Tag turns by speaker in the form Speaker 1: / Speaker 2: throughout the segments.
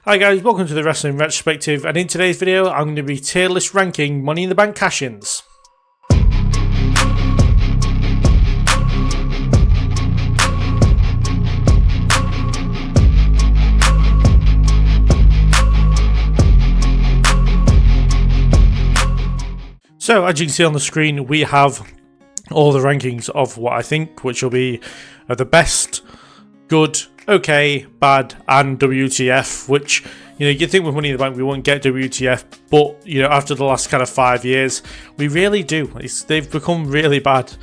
Speaker 1: Hi guys, welcome to the Wrestling Retrospective, and in today's video I'm going to be tier list ranking Money in the Bank cash-ins. So as you can see on the screen, we have all the rankings of what I think, which will be the best, good, okay, bad, and WTF, which, you know, you'd think with Money in the Bank we won't get WTF, but, you know, after the last kind of 5 years, we really do. They've become really bad.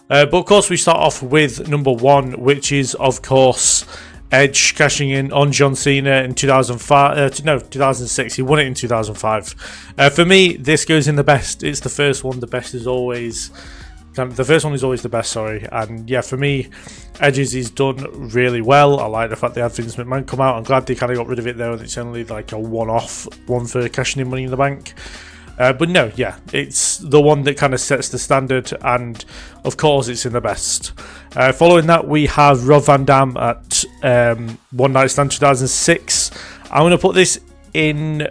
Speaker 1: But of course, we start off with number one, which is, of course, Edge cashing in on John Cena in 2006. He won it in 2005. For me, this goes in the best. It's the first one. The best is always... The first one is always the best, sorry. And yeah, for me, Edge's is done really well. I like the fact they had Vince McMahon come out. I'm glad they kind of got rid of it though, and it's only like a one-off one for cashing in Money in the Bank. But no, yeah, it's the one that kind of sets the standard, and of course it's in the best. Following that, we have Rob Van Dam at One Night Stand 2006. I'm going to put this in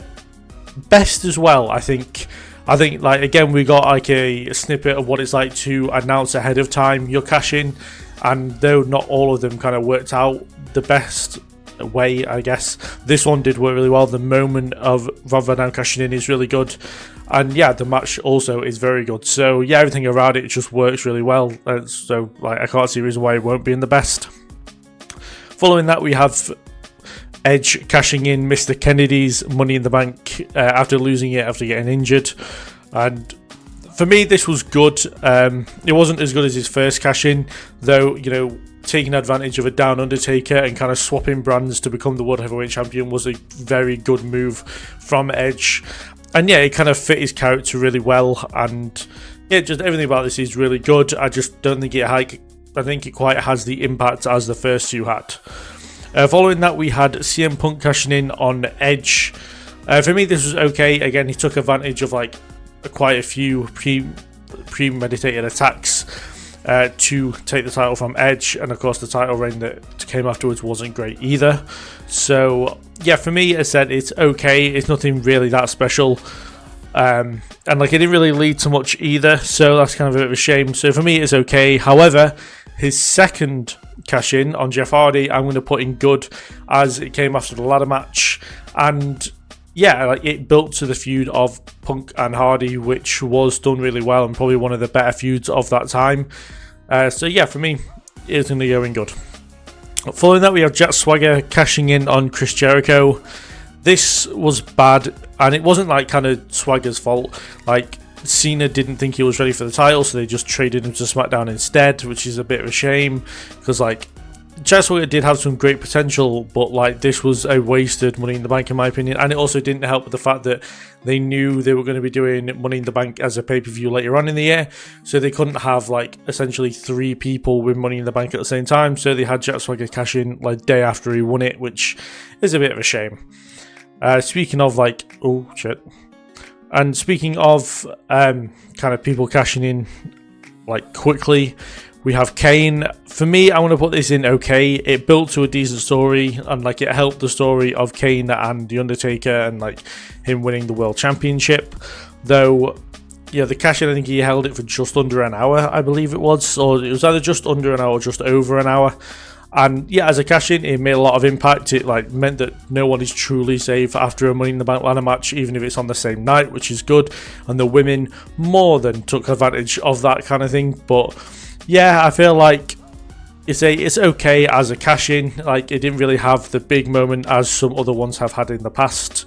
Speaker 1: best as well, I think, like, again, we got like a snippet of what it's like to announce ahead of time your cash in, and though not all of them kind of worked out the best way, I guess, this one did work really well. The moment of Rob Van Dam cashing in is really good, and yeah, the match also is very good. So yeah, everything around it just works really well, so like I can't see a reason why it won't be in the best. Following that, we have Edge cashing in Mr. Kennedy's Money in the Bank after losing it after getting injured, and for me this was good. It wasn't as good as his first cash in, though, you know, taking advantage of a down Undertaker and kind of swapping brands to become the World Heavyweight Champion was a very good move from Edge, and yeah, it kind of fit his character really well, and yeah, just everything about this is really good. I just don't think it quite has the impact as the first two had. Following that, we had CM Punk cashing in on Edge. For me, this was okay. Again, he took advantage of like quite a few premeditated attacks to take the title from Edge, and of course the title reign that came afterwards wasn't great either. So yeah, for me, as I said, it's okay. It's nothing really that special, and like it didn't really lead to much either, so that's kind of a bit of a shame. So for me, it's okay. However, his second cash in on Jeff Hardy, I'm going to put in good, as it came after the ladder match, and yeah, like it built to the feud of Punk and Hardy, which was done really well and probably one of the better feuds of that time. So yeah, for me, it's going to go in good. Following that, we have Jack Swagger cashing in on Chris Jericho. This was bad, and it wasn't like kind of Swagger's fault. Like, Cena didn't think he was ready for the title, so they just traded him to SmackDown instead, which is a bit of a shame, because like Jack Swagger did have some great potential, but like this was a wasted Money in the Bank in my opinion, and it also didn't help with the fact that they knew they were going to be doing Money in the Bank as a pay-per-view later on in the year, so they couldn't have like essentially 3 people with Money in the Bank at the same time, so they had Jack Swagger cash in like day after he won it, which is a bit of a shame. Speaking of like, oh shit. And speaking of kind of people cashing in like quickly, we have Kane. For me, I want to put this in okay. It built to a decent story, and like it helped the story of Kane and The Undertaker and like him winning the World Championship. Though, yeah, the cash in, I think he held it for just under an hour, I believe it was. Or it was either just under an hour or just over an hour. And yeah, as a cash-in, it made a lot of impact. It like meant that no one is truly safe after a Money in the Bank ladder match, even if it's on the same night, which is good. And the women more than took advantage of that kind of thing. But yeah, I feel like it's okay as a cash-in. Like it didn't really have the big moment as some other ones have had in the past.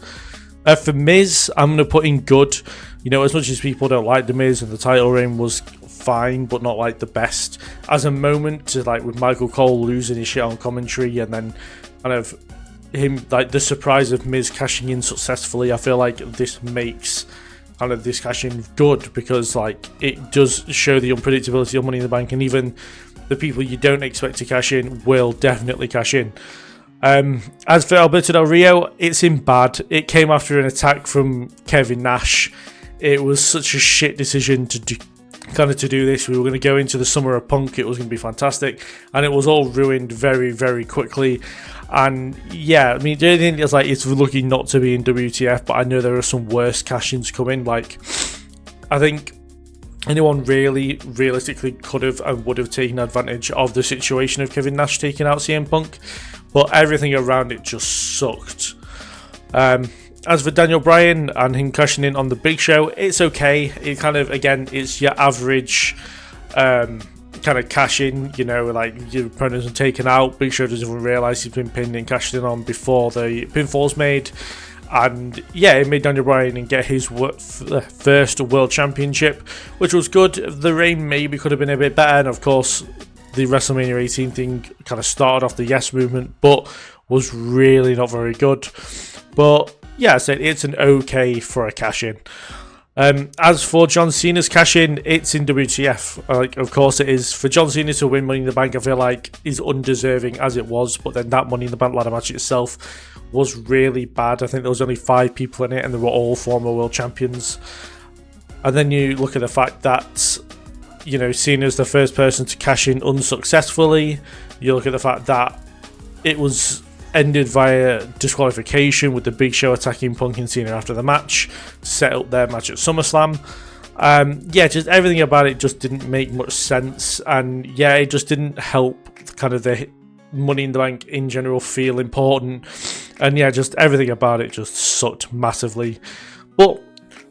Speaker 1: For Miz, I'm going to put in good. You know, as much as people don't like The Miz and the title reign was fine, but not like the best. As a moment to like with Michael Cole losing his shit on commentary, and then kind of him like the surprise of Miz cashing in successfully, I feel like this makes kind of this cash in good, because like it does show the unpredictability of Money in the Bank, and even the people you don't expect to cash in will definitely cash in. As for Alberto Del Rio, it's in bad. It came after an attack from Kevin Nash. It was such a shit decision to kind of to do this. We were going to go into the summer of Punk. It was going to be fantastic, and it was all ruined very, very quickly. And yeah, I mean, the only thing is, like, it's lucky not to be in WTF, but I know there are some worse cash-ins coming. Like, I think anyone really realistically could have and would have taken advantage of the situation of Kevin Nash taking out CM Punk, but everything around it just sucked. As for Daniel Bryan and him cashing in on the Big Show, it's okay. It kind of, again, it's your average kind of cash in, you know, like your opponents are taken out. Big Show doesn't even realise he's been pinned and cashed in on before the pinfall's made. And yeah, it made Daniel Bryan get his first World Championship, which was good. The reign maybe could have been a bit better, and of course, the WrestleMania 18 thing kind of started off the Yes movement, but was really not very good. But yeah, I said it's an okay for a cash-in. As for John Cena's cash-in, it's in WTF. Like, of course it is. For John Cena to win Money in the Bank, I feel like is undeserving as it was, but then that Money in the Bank ladder match itself was really bad. I think there was only 5 people in it, and they were all former world champions. And then you look at the fact that, you know, Cena's the first person to cash in unsuccessfully. You look at the fact that it was ended via disqualification with the Big Show attacking Punk and Cena after the match to set up their match at SummerSlam. Yeah, just everything about it just didn't make much sense, and yeah, it just didn't help kind of the Money in the Bank in general feel important, and yeah, just everything about it just sucked massively. But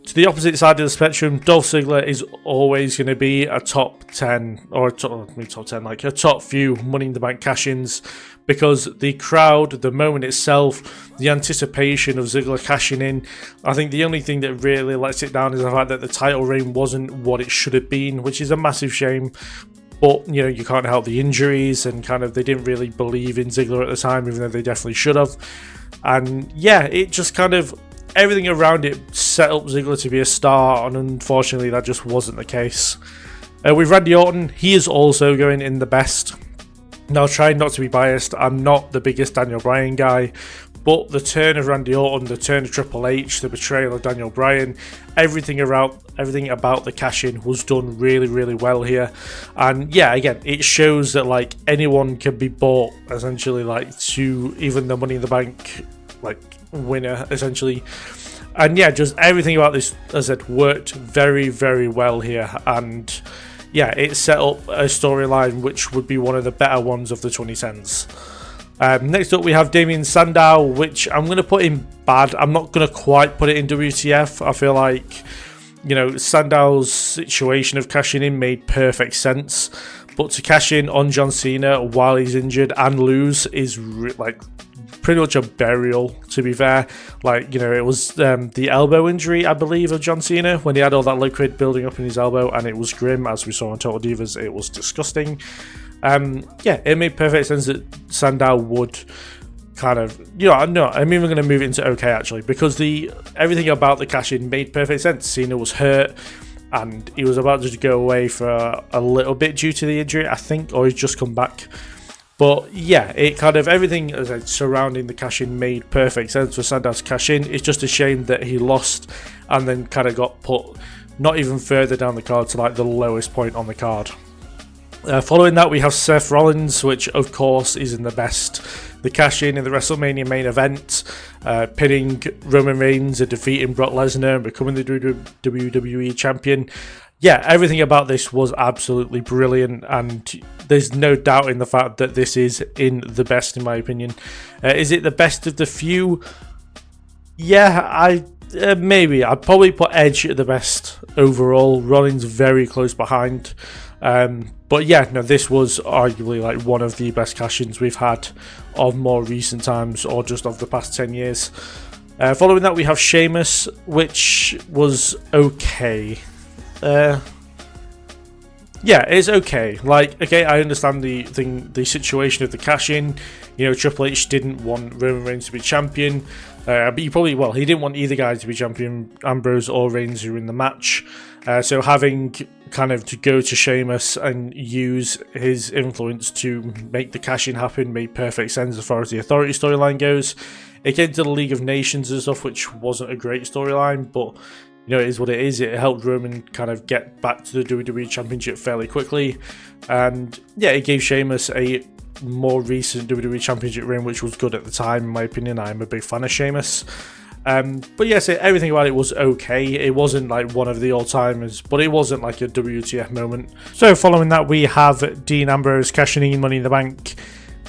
Speaker 1: to the opposite side of the spectrum, Dolph Ziggler is always going to be a top 10, or top 10, like a top few Money in the Bank cash-ins, because the crowd, the moment itself, the anticipation of Ziggler cashing in, I think the only thing that really lets it down is the fact that the title reign wasn't what it should have been, which is a massive shame. But, you know, you can't help the injuries, and kind of they didn't really believe in Ziggler at the time, even though they definitely should have. And yeah, it just kind of, everything around it set up Ziggler to be a star, and unfortunately that just wasn't the case. With Randy Orton, he is also going in the best. Now, trying not to be biased, I'm not the biggest Daniel Bryan guy, but the turn of Randy Orton, the turn of Triple H, the betrayal of Daniel Bryan, everything about the cash-in was done really, really well here. And yeah, again, it shows that like anyone can be bought essentially, like to even the Money in the Bank like winner essentially. And yeah, just everything about this, as I said, worked very, very well here. And yeah, it set up a storyline which would be one of the better ones of the 2010s. Next up, we have Damien Sandow, which I'm going to put in bad. I'm not going to quite put it in WTF. I feel like, you know, Sandow's situation of cashing in made perfect sense. But to cash in on John Cena while he's injured and lose is like pretty much a burial, to be fair. Like, you know, it was the elbow injury, I believe, of John Cena when he had all that liquid building up in his elbow, and it was grim, as we saw on Total Divas. It was disgusting. Yeah, it made perfect sense that Sandow would kind of, you know, no, I'm even going to move it into okay, actually, because everything about the cash-in made perfect sense. Cena was hurt, and he was about to go away for a little bit due to the injury, I think, or he's just come back. But yeah, it kind of, everything as I said, surrounding the cash-in made perfect sense for Sandow to cash in. It's just a shame that he lost and then kind of got put not even further down the card to like the lowest point on the card. Following that, we have Seth Rollins, which of course is in the best. The cash-in the WrestleMania main event, pinning Roman Reigns and defeating Brock Lesnar and becoming the WWE champion. Yeah, everything about this was absolutely brilliant, and there's no doubt in the fact that this is in the best, in my opinion. Is it the best of the few? Yeah, maybe. I'd probably put Edge at the best overall. Rollins very close behind. But yeah, no, this was arguably like one of the best cash-ins we've had of more recent times, or just of the past 10 years. Following that, we have Sheamus, which was okay. Yeah, it's okay. Like, okay, I understand the situation of the cash-in. You know, Triple H didn't want Roman Reigns to be champion, but he didn't want either guy to be champion, Ambrose or Reigns, who were in the match. So having kind of to go to Sheamus and use his influence to make the cash-in happen made perfect sense as far as the Authority storyline goes. It came to the League of Nations and stuff, which wasn't a great storyline, but it is what it is. It helped Roman kind of get back to the WWE Championship fairly quickly. And yeah, it gave Sheamus a more recent WWE Championship reign, which was good at the time, in my opinion. I'm a big fan of Sheamus. But yes, everything about it was okay. It wasn't like one of the all-timers, but it wasn't like a WTF moment. So following that, we have Dean Ambrose cashing in Money in the Bank.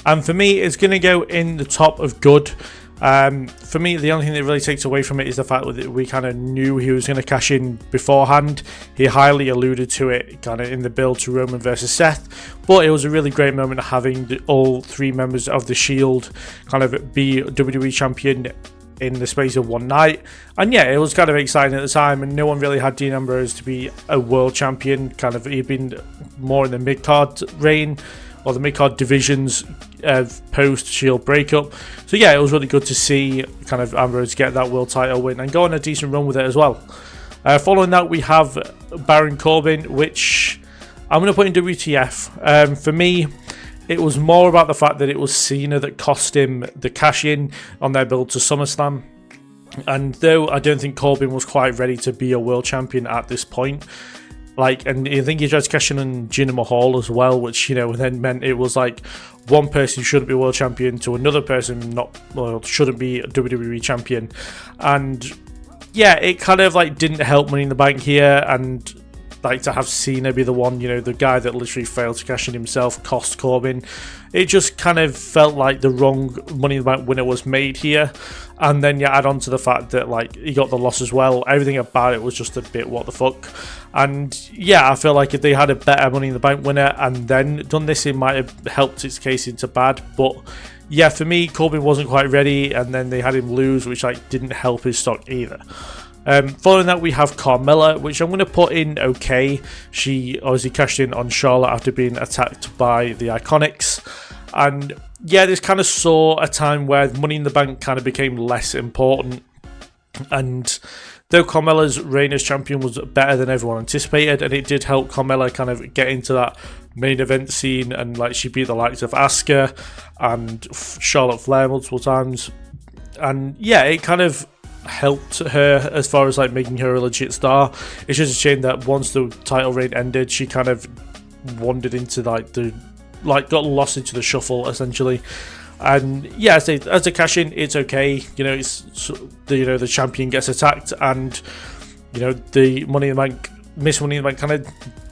Speaker 1: And for me, it's going to go in the top of good. For me, the only thing that really takes away from it is the fact that we kind of knew he was going to cash in beforehand. He highly alluded to it kind of in the build to Roman versus Seth, but it was a really great moment having all three members of the Shield kind of be WWE champion in the space of one night. And yeah, it was kind of exciting at the time, and no one really had Dean Ambrose to be a world champion. Kind of, he'd been more in the mid-card reign, or the mid-card divisions post-Shield breakup. So yeah, it was really good to see kind of Ambrose get that world title win and go on a decent run with it as well. Following that, we have Baron Corbin, which I'm going to put in WTF. For me, it was more about the fact that it was Cena that cost him the cash-in on their build to SummerSlam. And though I don't think Corbin was quite ready to be a world champion at this point, and I think he tried to cash in on Jinder Mahal as well, which, then meant it was like one person shouldn't be world champion to another person shouldn't be a WWE champion. And yeah, it kind of didn't help Money in the Bank here, and to have Cena be the one, the guy that literally failed to cash in himself cost Corbin. It just kind of felt like the wrong Money in the Bank winner was made here. And then you add on to the fact that he got the loss as well. Everything about it was just a bit what the fuck. And yeah, I feel like if they had a better Money in the Bank winner and then done this, it might have helped its case into bad. But yeah, for me, Corbin wasn't quite ready, and then they had him lose, which didn't help his stock either. Following that, we have Carmella, which I'm going to put in okay. She obviously cashed in on Charlotte after being attacked by the Iconics. And yeah, this kind of saw a time where Money in the Bank kind of became less important. And though Carmella's reign as champion was better than everyone anticipated, and it did help Carmella kind of get into that main event scene, and she beat the likes of Asuka and Charlotte Flair multiple times. And yeah, it kind of helped her as far as making her a legit star. It's just a shame that once the title reign ended, she kind of wandered into got lost into the shuffle essentially. And yeah, as a cash in, it's okay. It's the champion gets attacked, and the Money in the Bank, Miss Money in the Bank kind of,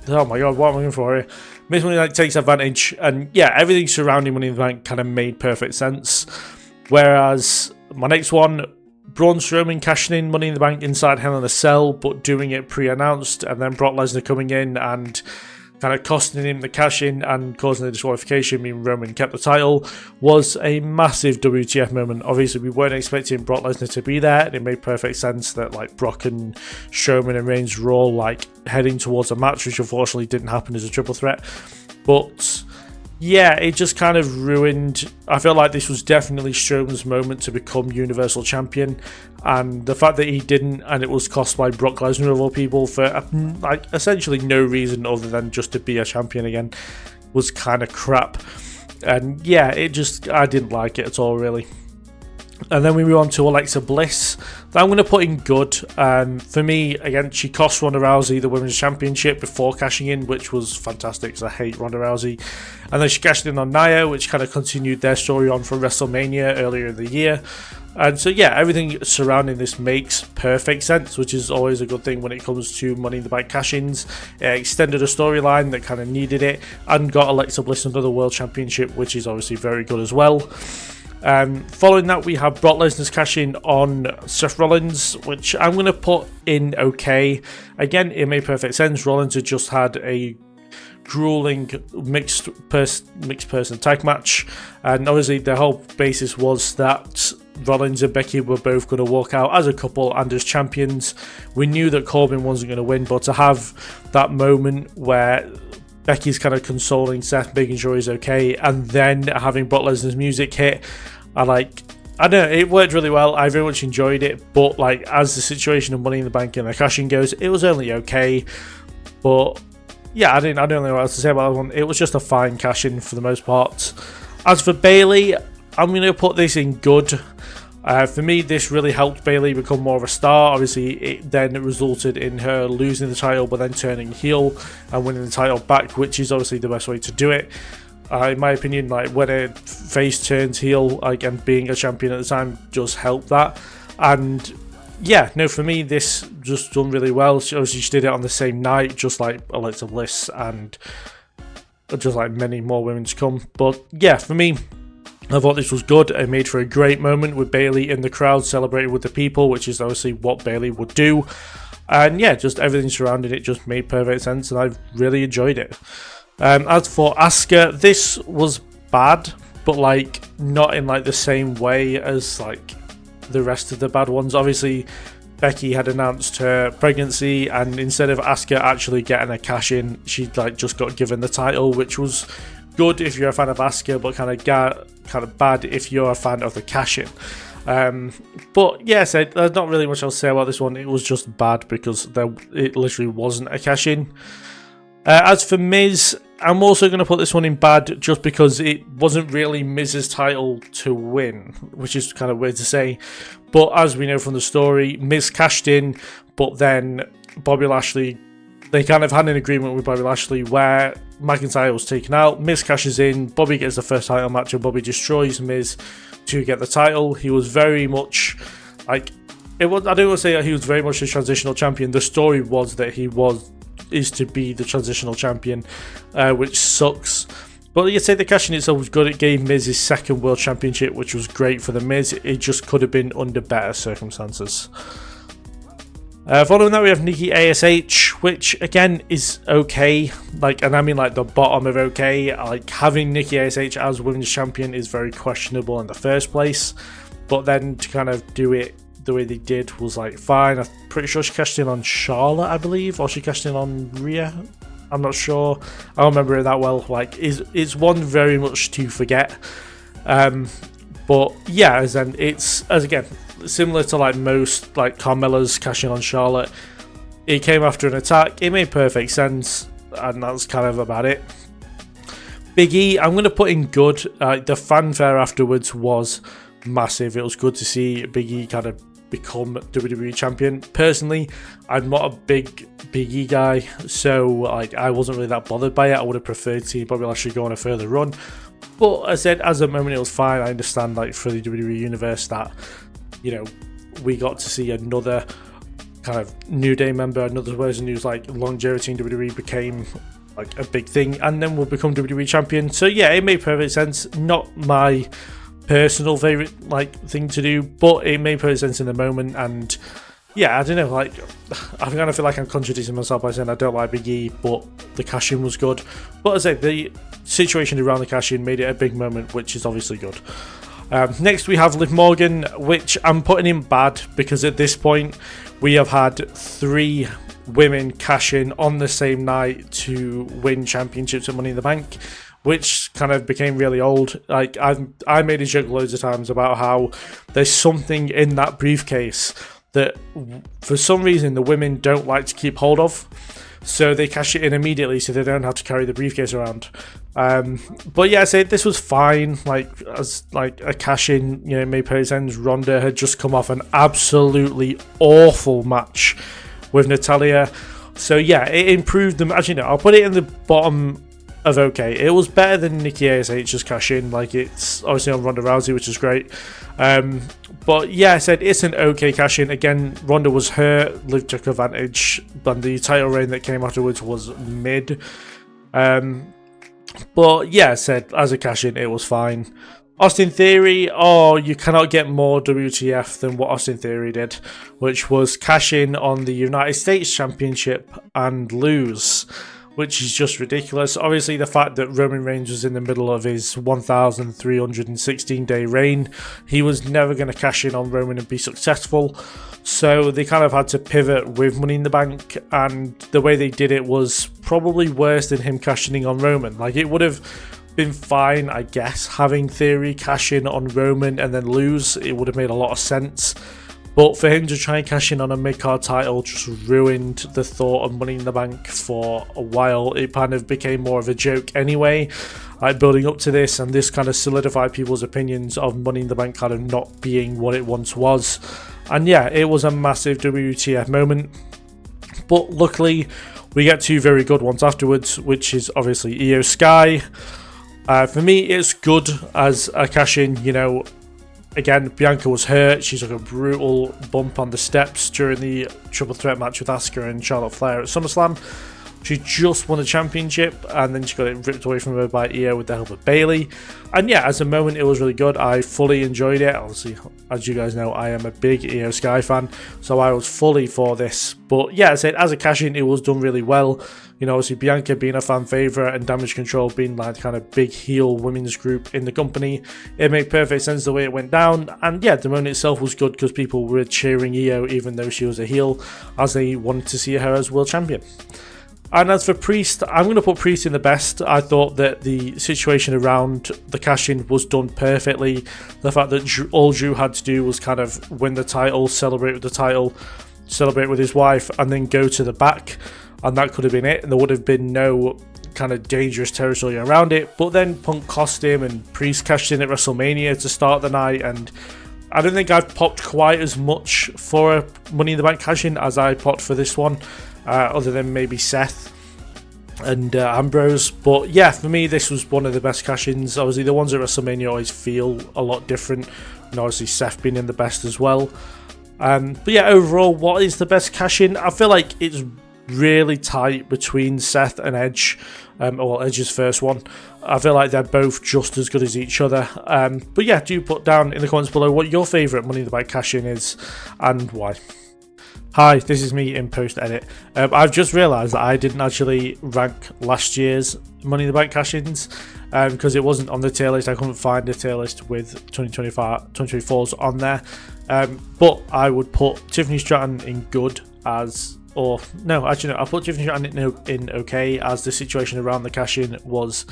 Speaker 1: oh my god, what am I looking for here? Miss Money in the Bank takes advantage, and yeah, everything surrounding Money in the Bank kind of made perfect sense. Whereas my next one, Braun Strowman cashing in Money in the Bank inside Hell in a Cell, but doing it pre-announced, and then Brock Lesnar coming in and kind of costing him the cash-in and causing the disqualification, meaning Roman kept the title, was a massive WTF moment. Obviously, we weren't expecting Brock Lesnar to be there, and it made perfect sense that Brock and Strowman and Reigns were all heading towards a match, which unfortunately didn't happen as a triple threat. But yeah, it just kind of ruined. I feel like this was definitely Strowman's moment to become Universal Champion, and the fact that he didn't, and it was cost by Brock Lesnar of all people for essentially no reason other than just to be a champion again, was kind of crap. And yeah, I didn't like it at all, really. And then we move on to Alexa Bliss. That I'm going to put in good. For me, again, she cost Ronda Rousey the Women's Championship before cashing in, which was fantastic because I hate Ronda Rousey. And then she cashed in on Nia, which kind of continued their story on from WrestleMania earlier in the year. And so yeah, everything surrounding this makes perfect sense, which is always a good thing when it comes to Money in the Bank cash-ins. It extended a storyline that kind of needed it, and got Alexa Bliss another World Championship, which is obviously very good as well. Following that, we have Brock Lesnar's cash in on Seth Rollins, which I'm going to put in okay. Again, it made perfect sense. Rollins had just had a grueling mixed person tag match, and obviously the whole basis was that Rollins and Becky were both going to walk out as a couple and as champions. We knew that Corbin wasn't going to win, but to have that moment where Becky's kind of consoling Seth, making sure he's okay, and then having Brock Lesnar's music hit, I don't know, it worked really well. I very much enjoyed it, but as the situation of Money in the Bank and the cash-in goes, it was only okay. But yeah, I don't know what else to say about that one. It was just a fine cash-in for the most part. As for Bayley, I'm going to put this in good. For me, this really helped Bayley become more of a star. Obviously, it then resulted in her losing the title, but then turning heel and winning the title back, which is obviously the best way to do it. In my opinion, like when a face turns heel, like, and being a champion at the time just helped that. And yeah, no, for me, this just done really well. She did it on the same night, just like Alexa Bliss and just like many more women to come. But yeah, for me, I thought this was good. It made for a great moment with Bayley in the crowd celebrating with the people, which is obviously what Bayley would do. And yeah, just everything surrounding it just made perfect sense, and I really enjoyed it. As for Asuka, this was bad, but like not in like the same way as like the rest of the bad ones. Obviously, Becky had announced her pregnancy, and instead of Asuka actually getting a cash in, she like just got given the title, which was good if you're a fan of Asuka, but kind of bad if you're a fan of the cash in. But yes, there's not really much else to say about this one. It was just bad because it literally wasn't a cash in. As for Miz, I'm also going to put this one in bad just because it wasn't really Miz's title to win, which is kind of weird to say. But as we know from the story, Miz cashed in, but then Bobby Lashley, they kind of had an agreement with Bobby Lashley where McIntyre was taken out, Miz cashes in, Bobby gets the first title match, and Bobby destroys Miz to get the title. He was very much like, I don't want to say that he was very much a transitional champion. The story was that he is to be the transitional champion, which sucks. But you say the cash in itself was good. It gave Miz his second world championship, which was great for the Miz. It just could have been under better circumstances. Following that, we have Nikki ASH, which again is okay. Like, and I mean like the bottom of okay. Like, having Nikki ASH as women's champion is very questionable in the first place. But then to kind of do it the way they did was like fine. I'm pretty sure she cashed in on Charlotte, I believe, or she cashed in on Rhea. I'm not sure. I don't remember it that well. Like, it's one very much to forget. But yeah, it's again similar to like most like Carmella's cashing on Charlotte. It came after an attack. It made perfect sense, and that's kind of about it. Big E, I'm going to put in good. The fanfare afterwards was massive. It was good to see Big E kind of become WWE champion. Personally, I'm not a big E guy, so like I wasn't really that bothered by it. I would have preferred to see Bobby Lashley go on a further run, but as I said, as a moment it was fine. I understand like for the WWE universe that, you know, we got to see another kind of New Day member, another person who's like longevity in WWE became like a big thing, and then will become WWE champion. So yeah, it made perfect sense. Not my personal favorite like thing to do, but it made perfect sense in the moment. And yeah, I don't know, like I kind of feel like I'm contradicting myself by saying I don't like Big E, but the cash in was good. But as I say, the situation around the cash in made it a big moment, which is obviously good. Next we have Liv Morgan, which I'm putting in bad because at this point we have had 3 women cash in on the same night to win championships at Money in the Bank, which kind of became really old. Like I made a joke loads of times about how there's something in that briefcase that for some reason the women don't like to keep hold of, so they cash it in immediately so they don't have to carry the briefcase around. But yeah, I say this was fine. Like as like a cash in, you know, made perfect sense. Ronda had just come off an absolutely awful match with Natalya, so yeah, it improved them. As you know, I'll put it in the bottom of okay. It was better than Nikki ASH's cash in. Like, it's obviously on Ronda Rousey, which is great. But yeah, I said it's an okay cash in. Again, Ronda was hurt, Liv took advantage, and the title reign that came afterwards was mid. But yeah, I said as a cash in, it was fine. Austin Theory, you cannot get more WTF than what Austin Theory did, which was cash in on the United States Championship and lose, which is just ridiculous. Obviously, the fact that Roman Reigns was in the middle of his 1,316-day reign, he was never going to cash in on Roman and be successful. So they kind of had to pivot with Money in the Bank, and the way they did it was probably worse than him cashing in on Roman. Like, it would have been fine, I guess, having Theory cash in on Roman and then lose. It would have made a lot of sense. But for him to try and cash in on a mid-card title just ruined the thought of Money in the Bank for a while. It kind of became more of a joke anyway, like building up to this, and this kind of solidified people's opinions of Money in the Bank kind of not being what it once was. And yeah, it was a massive WTF moment. But luckily, we get two very good ones afterwards, which is obviously Io Sky. For me, it's good as a cash-in, you know. Again, Bianca was hurt. She took a brutal bump on the steps during the triple threat match with Asuka and Charlotte Flair at SummerSlam. She just won the championship, and then she got it ripped away from her by Io with the help of Bayley. And yeah, as a moment, it was really good. I fully enjoyed it. Obviously, as you guys know, I am a big Io Sky fan, so I was fully for this. But yeah, as I said, as a cash-in, it was done really well. You know, obviously Bianca being a fan favourite and Damage Control being like kind of big heel women's group in the company, it made perfect sense the way it went down. And yeah, the moment itself was good because people were cheering Io even though she was a heel, as they wanted to see her as world champion. And as for Priest, I'm going to put Priest in the best. I thought that the situation around the cash-in was done perfectly. The fact that all Drew had to do was kind of win the title, celebrate with the title, celebrate with his wife, and then go to the back. And that could have been it. And there would have been no kind of dangerous territory around it. But then Punk cost him, and Priest cashed in at WrestleMania to start the night. And I don't think I've popped quite as much for a Money in the Bank cash-in as I popped for this one. Other than maybe Seth and Ambrose. But yeah, for me, this was one of the best cash-ins. Obviously, the ones at WrestleMania always feel a lot different. And obviously, Seth being in the best as well. But yeah, overall, what is the best cash-in? I feel like it's really tight between Seth and Edge. Well, Edge's first one. I feel like they're both just as good as each other. But yeah, do put down in the comments below what your favourite Money in the Bank cash-in is and why. Hi, this is me in post-edit. I've just realised that I didn't actually rank last year's Money in the Bank cash-ins because it wasn't on the tier list. I couldn't find a tier list with 2024's on there. But I would put Tiffany Stratton in good as... Or, no, actually, no, I'll put Tiffany Stratton in okay, as the situation around the cash-in was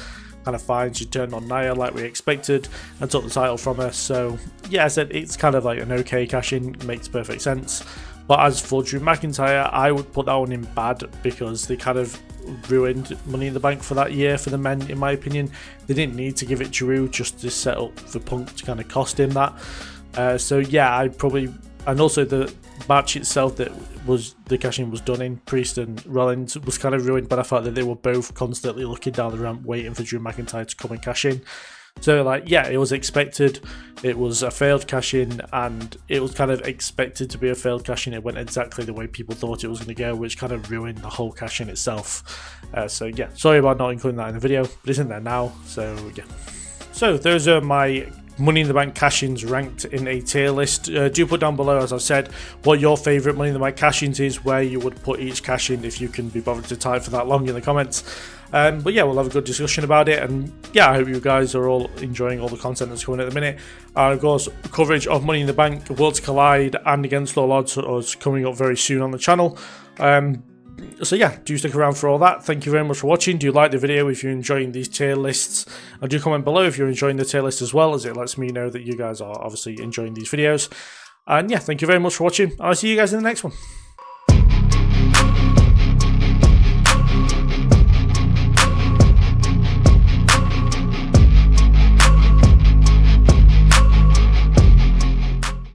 Speaker 1: kind of fine. She turned on Nia like we expected and took the title from her. So, yeah, I said it's kind of like an okay cash-in, makes perfect sense. But as for Drew McIntyre, I would put that one in bad because they kind of ruined Money in the Bank for that year for the men, in my opinion. They didn't need to give it Drew just to set up for Punk to kind of cost him that. So, yeah, I'd probably... And also the match itself that was the cash-in was done in, Priest and Rollins, was kind of ruined by the fact that they were both constantly looking down the ramp waiting for Drew McIntyre to come and cash in. So, like, yeah, it was expected. It was a failed cash-in, and it was kind of expected to be a failed cash-in. It went exactly the way people thought it was going to go, which kind of ruined the whole cash-in itself. So, yeah, sorry about not including that in the video, but it's in there now, so, yeah. So, those are my Money in the Bank cash-ins ranked in a tier list. Do put down below, as I've said, what your favourite Money in the Bank cash-ins is, where you would put each cash-in if you can be bothered to type for that long in the comments. But yeah, we'll have a good discussion about it, and yeah, I hope you guys are all enjoying all the content that's coming at the minute. And of course, coverage of Money in the Bank, Worlds Collide, and Against All Odds is coming up very soon on the channel. So yeah, do stick around for all that. Thank you very much for watching. Do like the video if you're enjoying these tier lists, and do comment below if you're enjoying the tier list as well, as it lets me know that you guys are obviously enjoying these videos. And yeah, thank you very much for watching, and I'll see you guys in the next one.